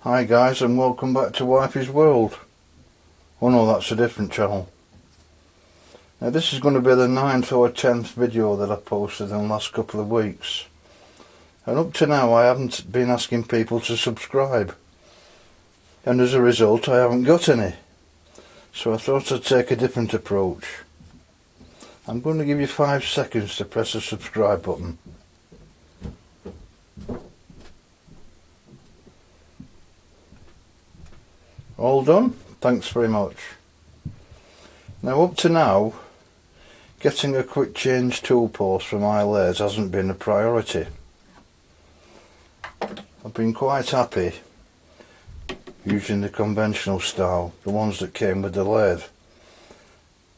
Hi guys, and welcome back to Wifey's World. Oh no, that's a different channel. Now this is going to be the 9th or 10th video that I've posted in the last couple of weeks. And up to now I haven't been asking people to subscribe. And as a result I haven't got any. So I thought I'd take a different approach. I'm going to give you 5 seconds to press the subscribe button. All done? Thanks very much. Now up to now, getting a quick change tool post for my lathe hasn't been a priority. I've been quite happy using the conventional style, the ones that came with the lathe.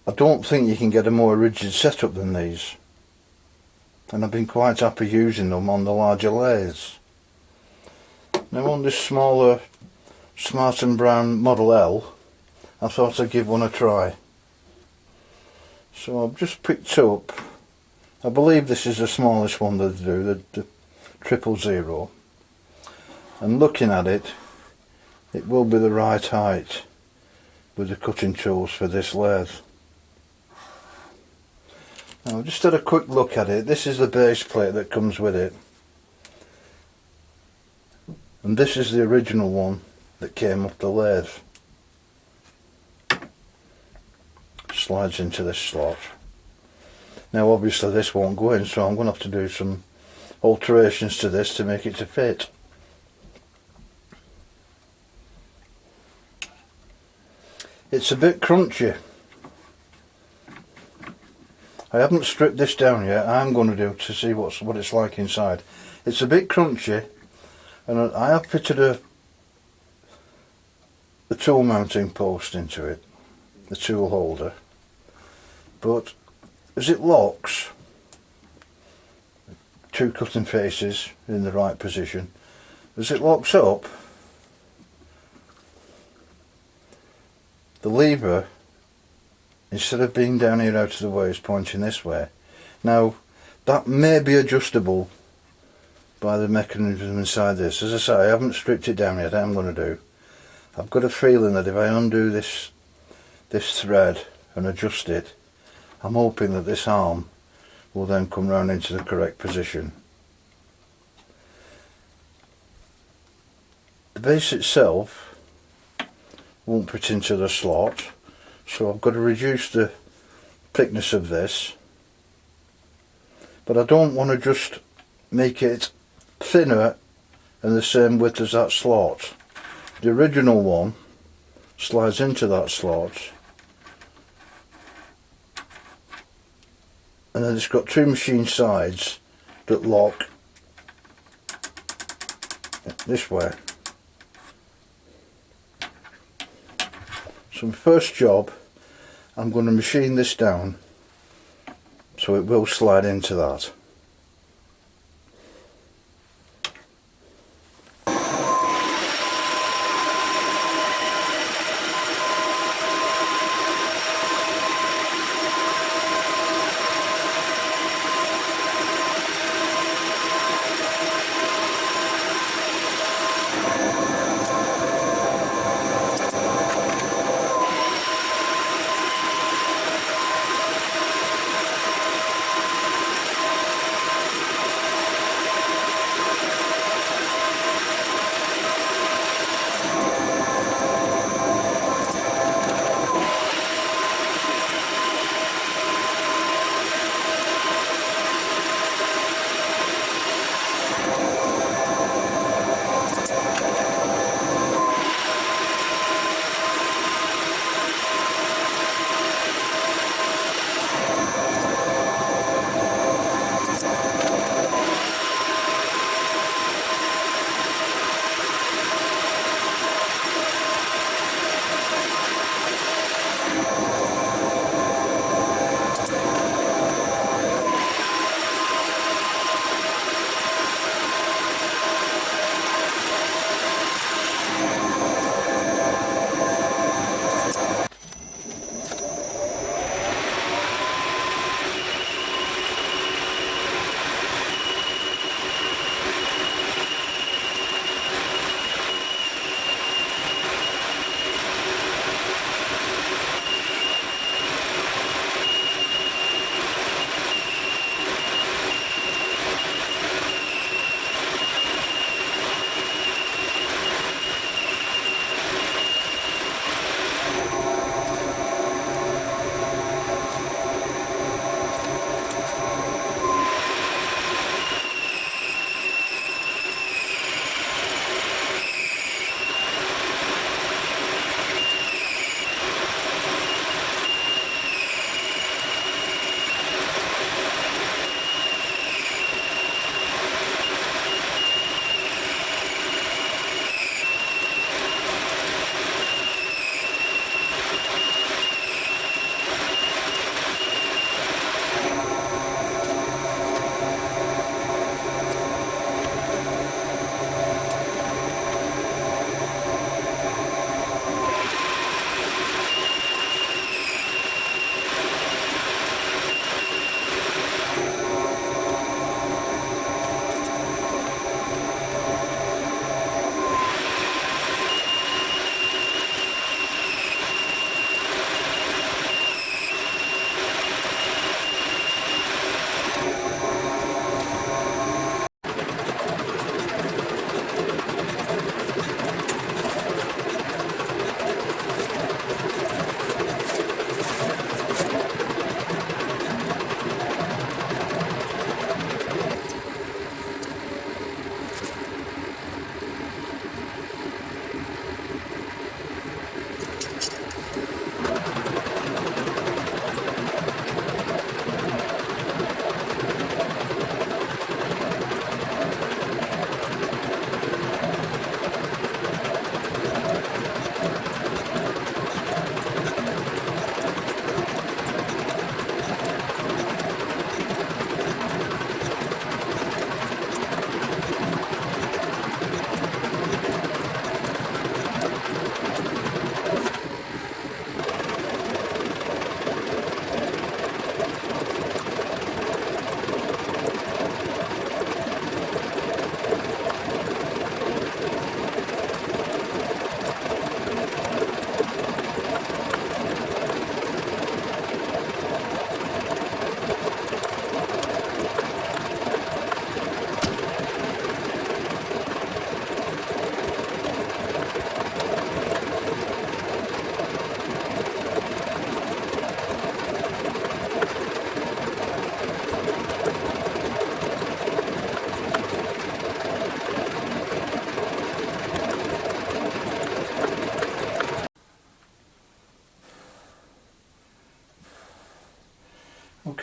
I don't think you can get a more rigid setup than these, and I've been quite happy using them on the larger lathes. Now on this smaller Smart & Brown Model L, I thought I'd give one a try. So I've just picked up, I believe this is the smallest one that they do, the 000, and looking at it, it will be the right height with the cutting tools for this lathe. Now I've just had a quick look at it. This is the base plate that comes with it, and this is the original one that came off the lathe. Slides into this slot. Now obviously this won't go in, so I'm going to have to do some alterations to this to make it to fit. It's a bit crunchy. I haven't stripped this down yet. I'm going to do to see what it's like inside. It's a bit crunchy, and I have fitted the tool mounting post into it, the tool holder, but as it locks, 2 cutting faces in the right position, as it locks up, the lever, instead of being down here out of the way, is pointing this way. Now that may be adjustable by the mechanism inside this. As I say, I haven't stripped it down yet. I'm going to do. I've got a feeling that if I undo this thread and adjust it, I'm hoping that this arm will then come round into the correct position. The base itself won't fit into the slot, so I've got to reduce the thickness of this, but I don't want to just make it thinner and the same width as that slot. The original one slides into that slot, and then it's got 2 machine sides that lock this way. So my first job, I'm going to machine this down so it will slide into that.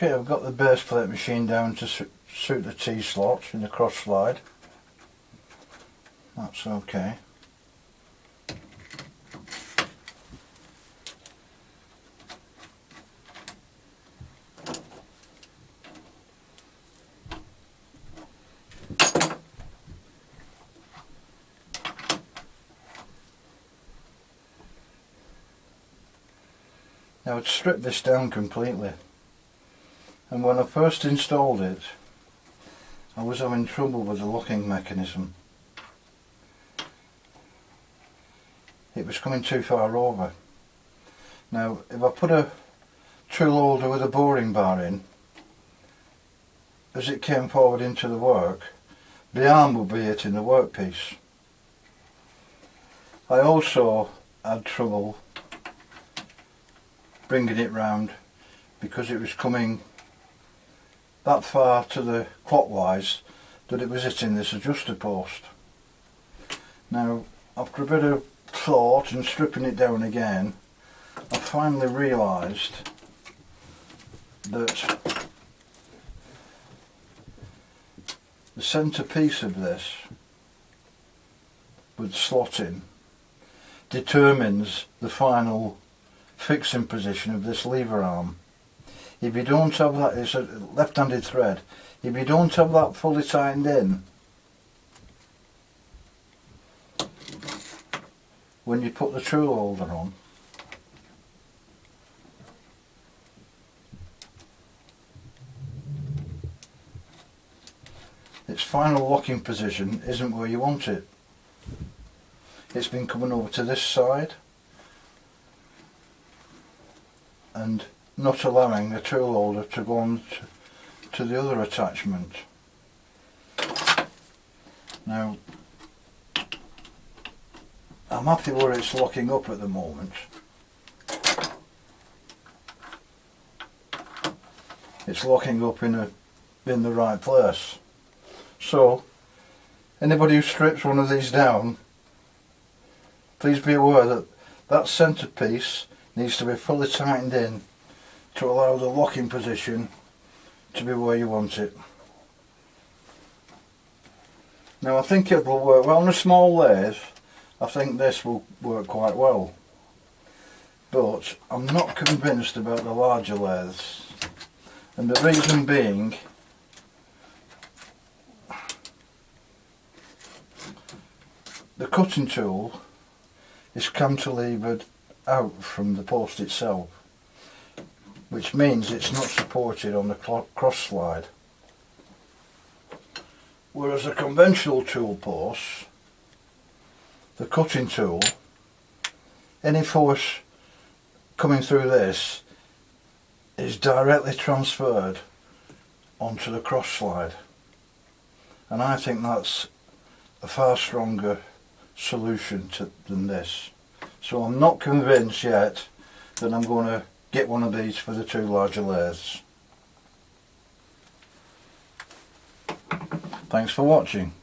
Okay, I've got the base plate machine down to suit the T-slots in the cross slide. That's okay. Now I'd stripped this down completely, and when I first installed it I was having trouble with the locking mechanism. It was coming too far over. Now if I put a tool holder with a boring bar in, as it came forward into the work, the arm would be hitting the workpiece. I also had trouble bringing it round because it was coming that far to the clockwise that it was hitting this adjuster post. Now after a bit of thought and stripping it down again, I finally realised that the centre piece of this with slotting determines the final fixing position of this lever arm. If you don't have that, it's a left-handed thread, if you don't have that fully tightened in, when you put the tool holder on, its final locking position isn't where you want it. It's been coming over to this side and not allowing the tool holder to go on to the other attachment. Now I'm happy where it's locking up at the moment. It's locking up in the right place. So anybody who strips one of these down, please be aware that that centre piece needs to be fully tightened in to allow the locking position to be where you want it. Now I think it will work well on a small lathe. I think this will work quite well, but I'm not convinced about the larger lathes, and the reason being the cutting tool is cantilevered out from the post itself, which means it's not supported on the cross slide. Whereas a conventional tool post, the cutting tool, any force coming through this is directly transferred onto the cross slide, and I think that's a far stronger solution than this. So I'm not convinced yet that I'm going to get one of these for the two larger lathes. Thanks for watching.